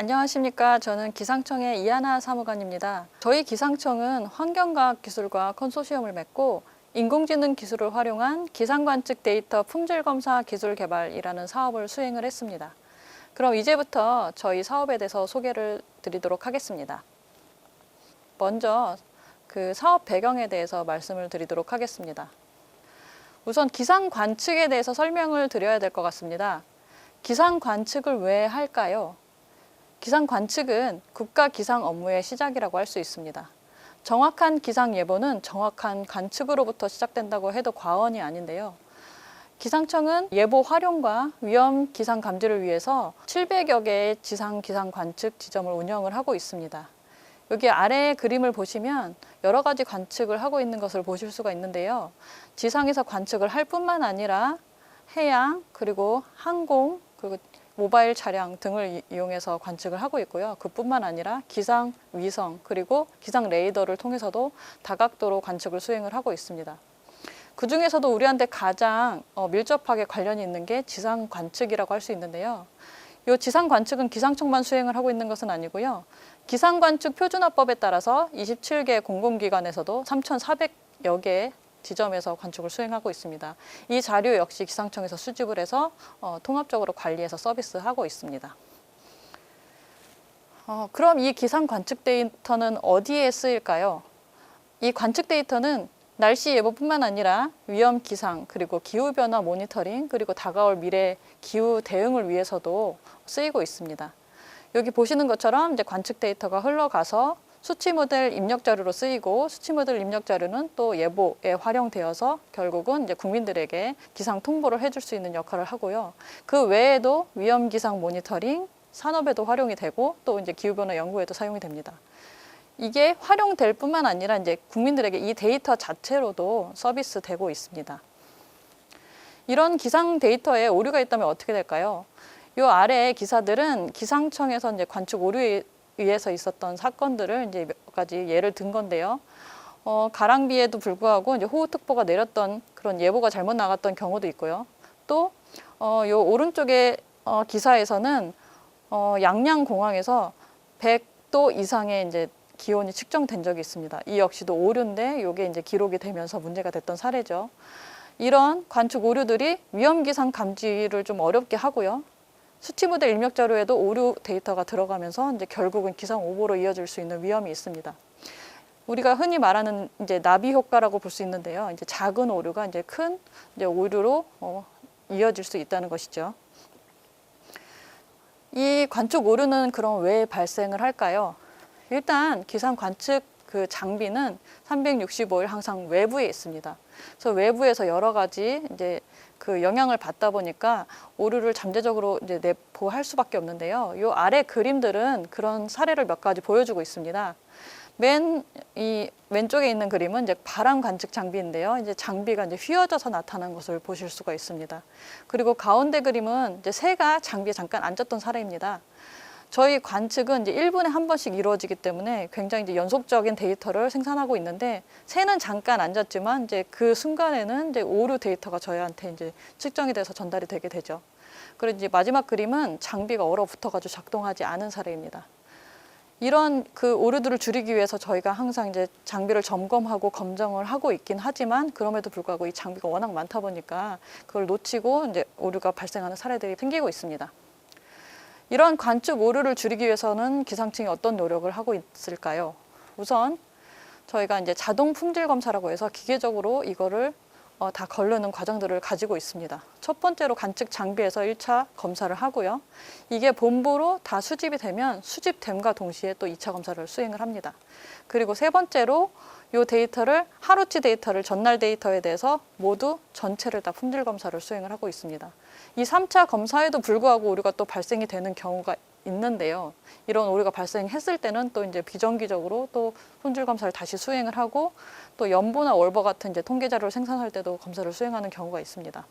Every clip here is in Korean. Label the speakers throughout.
Speaker 1: 안녕하십니까. 저는 기상청의 이하나 사무관입니다. 저희 기상청은 환경과학기술과 컨소시엄을 맺고 인공지능 기술을 활용한 기상관측 데이터 품질검사 기술 개발이라는 사업을 수행을 했습니다. 그럼 이제부터 저희 사업에 대해서 소개를 드리도록 하겠습니다. 먼저 그 사업 배경에 대해서 말씀을 드리도록 하겠습니다. 우선 기상관측에 대해서 설명을 드려야 될 것 같습니다. 기상관측을 왜 할까요? 기상관측은 국가 기상 업무의 시작이라고 할 수 있습니다. 정확한 기상 예보는 정확한 관측으로부터 시작된다고 해도 과언이 아닌데요. 기상청은 예보 활용과 위험 기상 감지를 위해서 700여 개의 지상 기상 관측 지점을 운영을 하고 있습니다. 여기 아래의 그림을 보시면 여러 가지 관측을 하고 있는 것을 보실 수가 있는데요. 지상에서 관측을 할 뿐만 아니라 해양, 그리고 항공, 그리고 모바일 차량 등을 이용해서 관측을 하고 있고요. 그뿐만 아니라 기상 위성 그리고 기상 레이더를 통해서도 다각도로 관측을 수행을 하고 있습니다. 그 중에서도 우리한테 가장 밀접하게 관련이 있는 게 지상 관측이라고 할 수 있는데요. 이 지상 관측은 기상청만 수행을 하고 있는 것은 아니고요. 기상관측 표준화법에 따라서 27개 공공기관에서도 3,400여 개의 지점에서 관측을 수행하고 있습니다. 이 자료 역시 기상청에서 수집을 해서 통합적으로 관리해서 서비스하고 있습니다. 그럼 이 기상 관측 데이터는 어디에 쓰일까요? 이 관측 데이터는 날씨 예보뿐만 아니라 위험 기상, 그리고 기후변화 모니터링, 그리고 다가올 미래 기후 대응을 위해서도 쓰이고 있습니다. 여기 보시는 것처럼 이제 관측 데이터가 흘러가서 수치 모델 입력 자료로 쓰이고 수치 모델 입력 자료는 또 예보에 활용되어서 결국은 이제 국민들에게 기상 통보를 해줄 수 있는 역할을 하고요. 그 외에도 위험 기상 모니터링, 산업에도 활용이 되고 또 이제 기후변화 연구에도 사용이 됩니다. 이게 활용될 뿐만 아니라 이제 국민들에게 이 데이터 자체로도 서비스되고 있습니다. 이런 기상 데이터에 오류가 있다면 어떻게 될까요? 이 아래 기사들은 기상청에서 이제 관측 오류에 의해서 있었던 사건들을 이제 몇 가지 예를 든 건데요. 가랑비에도 불구하고 이제 호우특보가 내렸던 그런 예보가 잘못 나갔던 경우도 있고요. 또 요 오른쪽에 기사에서는 양양공항에서 100도 이상의 이제 기온이 측정된 적이 있습니다. 이 역시도 오류인데 이게 이제 기록이 되면서 문제가 됐던 사례죠. 이런 관측 오류들이 위험 기상 감지를 좀 어렵게 하고요. 수치 모델 입력 자료에도 오류 데이터가 들어가면서 이제 결국은 기상 오보로 이어질 수 있는 위험이 있습니다. 우리가 흔히 말하는 이제 나비 효과라고 볼 수 있는데요. 이제 작은 오류가 이제 큰 이제 오류로 이어질 수 있다는 것이죠. 이 관측 오류는 그럼 왜 발생을 할까요? 일단 기상 관측 그 장비는 365일 항상 외부에 있습니다. 그래서 외부에서 여러 가지 이제 그 영향을 받다 보니까 오류를 잠재적으로 이제 내보할 수밖에 없는데요. 이 아래 그림들은 그런 사례를 몇 가지 보여주고 있습니다. 이 왼쪽에 있는 그림은 이제 바람 관측 장비인데요. 이제 장비가 이제 휘어져서 나타난 것을 보실 수가 있습니다. 그리고 가운데 그림은 이제 새가 장비에 잠깐 앉았던 사례입니다. 저희 관측은 이제 1분에 한 번씩 이루어지기 때문에 굉장히 이제 연속적인 데이터를 생산하고 있는데 새는 잠깐 앉았지만 이제 그 순간에는 이제 오류 데이터가 저희한테 이제 측정이 돼서 전달이 되게 되죠. 그리고 이제 마지막 그림은 장비가 얼어붙어가지고 작동하지 않은 사례입니다. 이런 그 오류들을 줄이기 위해서 저희가 항상 이제 장비를 점검하고 검정을 하고 있긴 하지만 그럼에도 불구하고 이 장비가 워낙 많다 보니까 그걸 놓치고 이제 오류가 발생하는 사례들이 생기고 있습니다. 이런 관측 오류를 줄이기 위해서는 기상청이 어떤 노력을 하고 있을까요? 우선 저희가 이제 자동 품질 검사라고 해서 기계적으로 이거를 다 거르는 과정들을 가지고 있습니다. 첫 번째로 관측 장비에서 1차 검사를 하고요. 이게 본부로 다 수집이 되면 수집됨과 동시에 또 2차 검사를 수행을 합니다. 그리고 세 번째로 이 데이터를 하루치 데이터를 전날 데이터에 대해서 모두 전체를 다 품질 검사를 수행을 하고 있습니다. 이 3차 검사에도 불구하고 오류가 또 발생이 되는 경우가 있는데요. 이런 오류가 발생했을 때는 또 이제 비정기적으로 또 품질 검사를 다시 수행을 하고 또 연보나 월보 같은 이제 통계 자료를 생산할 때도 검사를 수행하는 경우가 있습니다.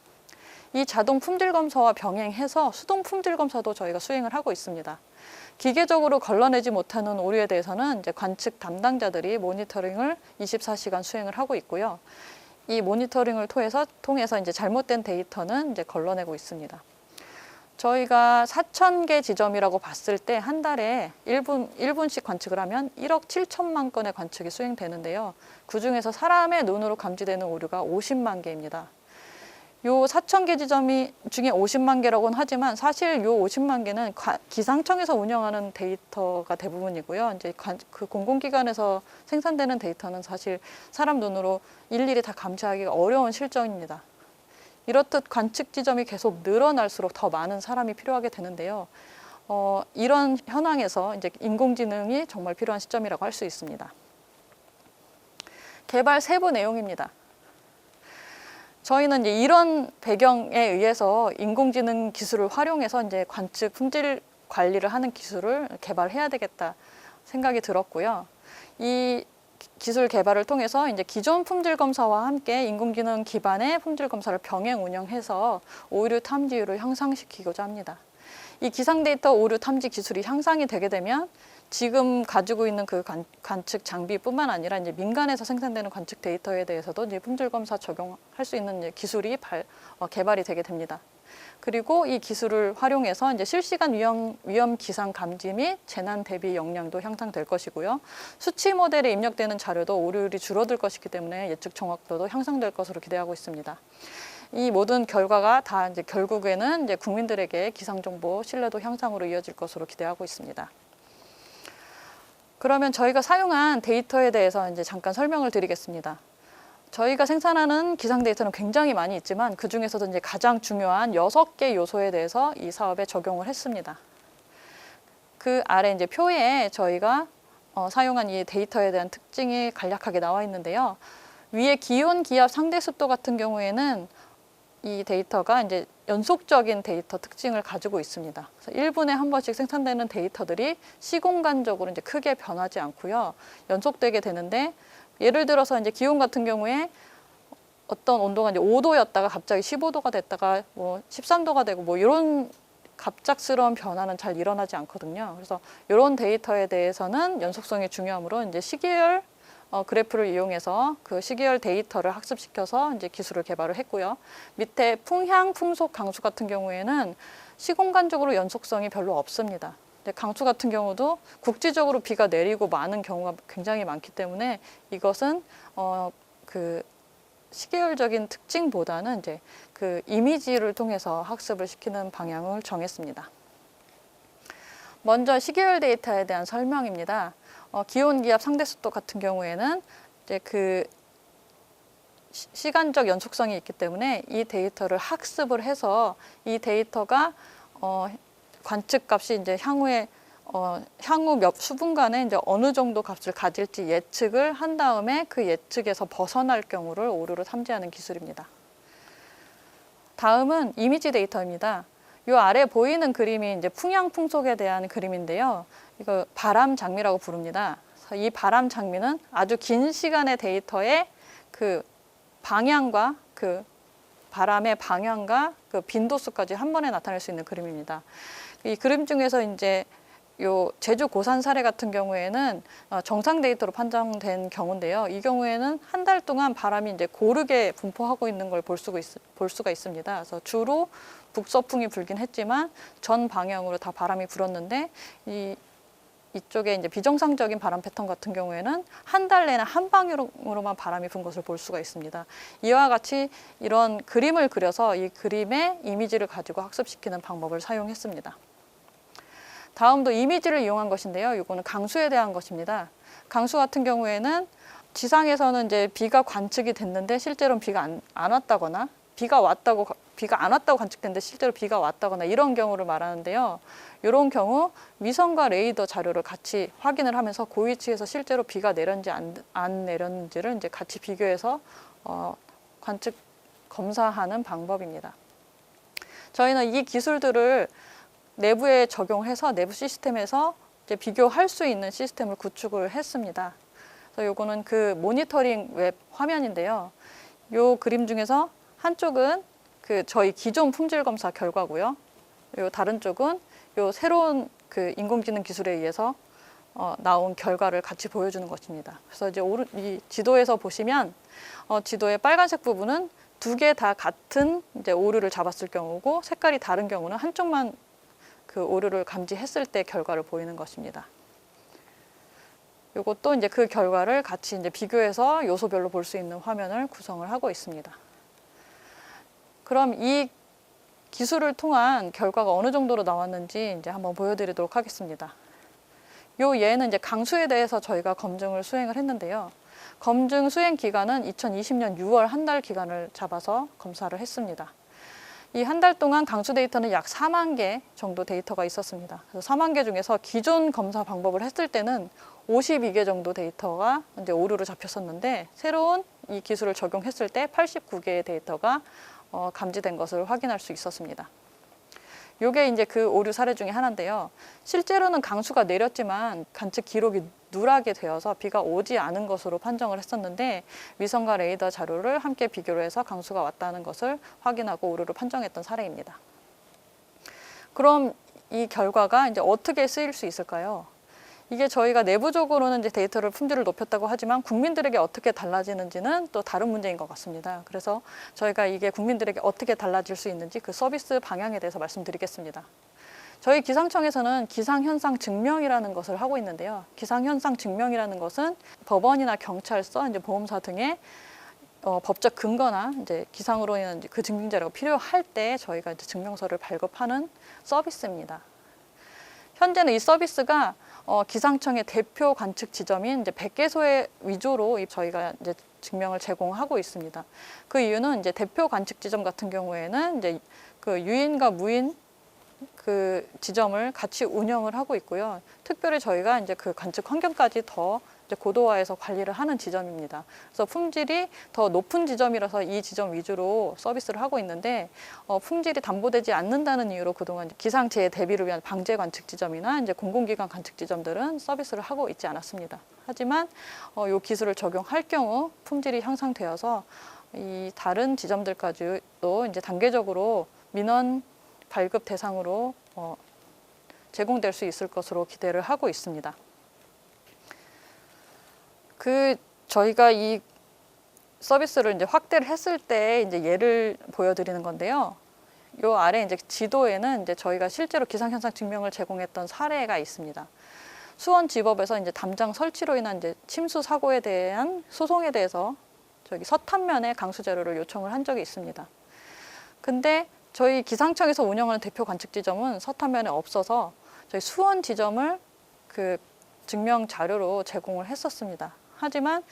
Speaker 1: 이 자동 품질 검사와 병행해서 수동 품질 검사도 저희가 수행을 하고 있습니다. 기계적으로 걸러내지 못하는 오류에 대해서는 이제 관측 담당자들이 모니터링을 24시간 수행을 하고 있고요. 이 모니터링을 통해서 이제 잘못된 데이터는 이제 걸러내고 있습니다. 저희가 4,000개 지점이라고 봤을 때 한 달에 1분씩 관측을 하면 1억 7천만 건의 관측이 수행되는데요. 그중에서 사람의 눈으로 감지되는 오류가 50만 개입니다. 요 4,000개 지점이 중에 50만 개라고는 하지만 사실 요 50만 개는 기상청에서 운영하는 데이터가 대부분이고요. 이제 그 공공기관에서 생산되는 데이터는 사실 사람 눈으로 일일이 다 감시하기가 어려운 실정입니다. 이렇듯 관측 지점이 계속 늘어날수록 더 많은 사람이 필요하게 되는데요. 이런 현황에서 이제 인공지능이 정말 필요한 시점이라고 할 수 있습니다. 개발 세부 내용입니다. 저희는 이제 이런 배경에 의해서 인공지능 기술을 활용해서 이제 관측 품질 관리를 하는 기술을 개발해야 되겠다 생각이 들었고요. 이 기술 개발을 통해서 이제 기존 품질 검사와 함께 인공지능 기반의 품질 검사를 병행 운영해서 오류 탐지율을 향상시키고자 합니다. 이 기상 데이터 오류 탐지 기술이 향상이 되게 되면 지금 가지고 있는 그 관측 장비뿐만 아니라 이제 민간에서 생산되는 관측 데이터에 대해서도 이제 품질 검사 적용할 수 있는 이제 기술이 개발이 되게 됩니다. 그리고 이 기술을 활용해서 이제 실시간 위험 기상 감지 및 재난 대비 역량도 향상될 것이고요. 수치 모델에 입력되는 자료도 오류율이 줄어들 것이기 때문에 예측 정확도도 향상될 것으로 기대하고 있습니다. 이 모든 결과가 다 이제 결국에는 이제 국민들에게 기상 정보 신뢰도 향상으로 이어질 것으로 기대하고 있습니다. 그러면 저희가 사용한 데이터에 대해서 이제 잠깐 설명을 드리겠습니다. 저희가 생산하는 기상 데이터는 굉장히 많이 있지만 그 중에서도 이제 가장 중요한 6개 요소에 대해서 이 사업에 적용을 했습니다. 그 아래 이제 표에 저희가 사용한 이 데이터에 대한 특징이 간략하게 나와 있는데요. 위에 기온, 기압, 상대 습도 같은 경우에는 이 데이터가 이제 연속적인 데이터 특징을 가지고 있습니다. 그래서 1분에 한 번씩 생산되는 데이터들이 시공간적으로 이제 크게 변하지 않고요. 연속되게 되는데 예를 들어서 이제 기온 같은 경우에 어떤 온도가 이제 5도였다가 갑자기 15도가 됐다가 뭐 13도가 되고 뭐 이런 갑작스러운 변화는 잘 일어나지 않거든요. 그래서 이런 데이터에 대해서는 연속성이 중요하므로 이제 시계열 그래프를 이용해서 그 시계열 데이터를 학습시켜서 이제 기술을 개발을 했고요. 밑에 풍향, 풍속, 강수 같은 경우에는 시공간적으로 연속성이 별로 없습니다. 강수 같은 경우도 국지적으로 비가 내리고 많은 경우가 굉장히 많기 때문에 이것은 그 시계열적인 특징보다는 이제 그 이미지를 통해서 학습을 시키는 방향을 정했습니다. 먼저 시계열 데이터에 대한 설명입니다. 기온, 기압, 상대 습도 같은 경우에는 이제 그 시간적 연속성이 있기 때문에 이 데이터를 학습을 해서 이 데이터가 관측 값이 이제 향후 몇 수분간에 이제 어느 정도 값을 가질지 예측을 한 다음에 그 예측에서 벗어날 경우를 오류로 탐지하는 기술입니다. 다음은 이미지 데이터입니다. 이 아래 보이는 그림이 이제 풍향, 풍속에 대한 그림인데요. 이거 바람 장미라고 부릅니다. 이 바람 장미는 아주 긴 시간의 데이터의 그 방향과 그 바람의 방향과 그 빈도수까지 한 번에 나타낼 수 있는 그림입니다. 이 그림 중에서 이제 요 제주 고산 사례 같은 경우에는 정상 데이터로 판정된 경우인데요. 이 경우에는 한 달 동안 바람이 이제 고르게 분포하고 있는 걸 볼 수가 있습니다. 그래서 주로 북서풍이 불긴 했지만 전 방향으로 다 바람이 불었는데 이쪽에 이제 비정상적인 바람 패턴 같은 경우에는 한 달 내내 한 방향으로만 바람이 분 것을 볼 수가 있습니다. 이와 같이 이런 그림을 그려서 이 그림의 이미지를 가지고 학습시키는 방법을 사용했습니다. 다음도 이미지를 이용한 것인데요. 이거는 강수에 대한 것입니다. 강수 같은 경우에는 지상에서는 이제 비가 관측이 됐는데 실제로는 비가 안 왔다거나 비가 안 왔다고 관측됐는데 실제로 비가 왔다거나 이런 경우를 말하는데요. 이런 경우 위성과 레이더 자료를 같이 확인을 하면서 그 위치에서 실제로 비가 내렸는지 안 내렸는지를 이제 같이 비교해서 관측 검사하는 방법입니다. 저희는 이 기술들을 내부에 적용해서 내부 시스템에서 이제 비교할 수 있는 시스템을 구축을 했습니다. 그래서 요거는 그 모니터링 웹 화면인데요. 요 그림 중에서 한쪽은 그 저희 기존 품질 검사 결과고요. 요 다른 쪽은 요 새로운 그 인공지능 기술에 의해서 나온 결과를 같이 보여주는 것입니다. 그래서 이제 이 지도에서 보시면 지도의 빨간색 부분은 두 개 다 같은 이제 오류를 잡았을 경우고 색깔이 다른 경우는 한쪽만 그 오류를 감지했을 때 결과를 보이는 것입니다. 이것도 이제 그 결과를 같이 이제 비교해서 요소별로 볼 수 있는 화면을 구성을 하고 있습니다. 그럼 이 기술을 통한 결과가 어느 정도로 나왔는지 이제 한번 보여드리도록 하겠습니다. 요 예는 이제 강수에 대해서 저희가 검증을 수행을 했는데요. 검증 수행 기간은 2020년 6월 한 달 기간을 잡아서 검사를 했습니다. 이 한 달 동안 강수 데이터는 약 4만 개 정도 데이터가 있었습니다. 그래서 4만 개 중에서 기존 검사 방법을 했을 때는 52개 정도 데이터가 이제 오류로 잡혔었는데 새로운 이 기술을 적용했을 때 89개의 데이터가 감지된 것을 확인할 수 있었습니다. 요게 이제 그 오류 사례 중에 하나인데요. 실제로는 강수가 내렸지만 관측 기록이 누락이 되어서 비가 오지 않은 것으로 판정을 했었는데 위성과 레이더 자료를 함께 비교를 해서 강수가 왔다는 것을 확인하고 오류를 판정했던 사례입니다. 그럼 이 결과가 이제 어떻게 쓰일 수 있을까요? 이게 저희가 내부적으로는 이제 데이터를 품질을 높였다고 하지만 국민들에게 어떻게 달라지는지는 또 다른 문제인 것 같습니다. 그래서 저희가 이게 국민들에게 어떻게 달라질 수 있는지 그 서비스 방향에 대해서 말씀드리겠습니다. 저희 기상청에서는 기상현상 증명이라는 것을 하고 있는데요. 기상현상 증명이라는 것은 법원이나 경찰서, 이제 보험사 등의 법적 근거나 이제 기상으로 인한 그 증빙 자료가 필요할 때 저희가 이제 증명서를 발급하는 서비스입니다. 현재는 이 서비스가 기상청의 대표 관측 지점인 이제 100개소의 위주로 저희가 이제 증명을 제공하고 있습니다. 그 이유는 이제 대표 관측 지점 같은 경우에는 이제 그 유인과 무인 그 지점을 같이 운영을 하고 있고요. 특별히 저희가 이제 그 관측 환경까지 더 이제 고도화해서 관리를 하는 지점입니다. 그래서 품질이 더 높은 지점이라서 이 지점 위주로 서비스를 하고 있는데 품질이 담보되지 않는다는 이유로 그동안 기상재해 대비를 위한 방제 관측 지점이나 이제 공공기관 관측 지점들은 서비스를 하고 있지 않았습니다. 하지만 이 기술을 적용할 경우 품질이 향상되어서 이 다른 지점들까지도 이제 단계적으로 민원 발급 대상으로 제공될 수 있을 것으로 기대를 하고 있습니다. 저희가 이 서비스를 이제 확대를 했을 때 이제 예를 보여드리는 건데요. 요 아래 이제 지도에는 이제 저희가 실제로 기상현상 증명을 제공했던 사례가 있습니다. 수원지법에서 이제 담장 설치로 인한 이제 침수 사고에 대한 소송에 대해서 저기 서탄면에 강수 자료를 요청을 한 적이 있습니다. 근데 저희 기상청에서 운영하는 대표 관측 지점은 서탄면에 없어서 저희 수원 지점을 그 증명 자료로 제공을 했었습니다. 하지만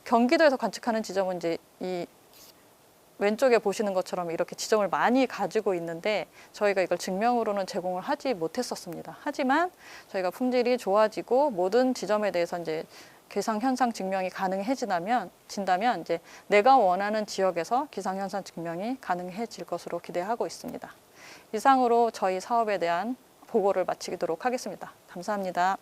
Speaker 1: 경기도에서 관측하는 지점은 이제 이 왼쪽에 보시는 것처럼 이렇게 지점을 많이 가지고 있는데 저희가 이걸 증명으로는 제공을 하지 못했었습니다. 하지만 저희가 품질이 좋아지고 모든 지점에 대해서 이제 기상현상 증명이 가능해진다면 이제 내가 원하는 지역에서 기상현상 증명이 가능해질 것으로 기대하고 있습니다. 이상으로 저희 사업에 대한 보고를 마치도록 하겠습니다. 감사합니다.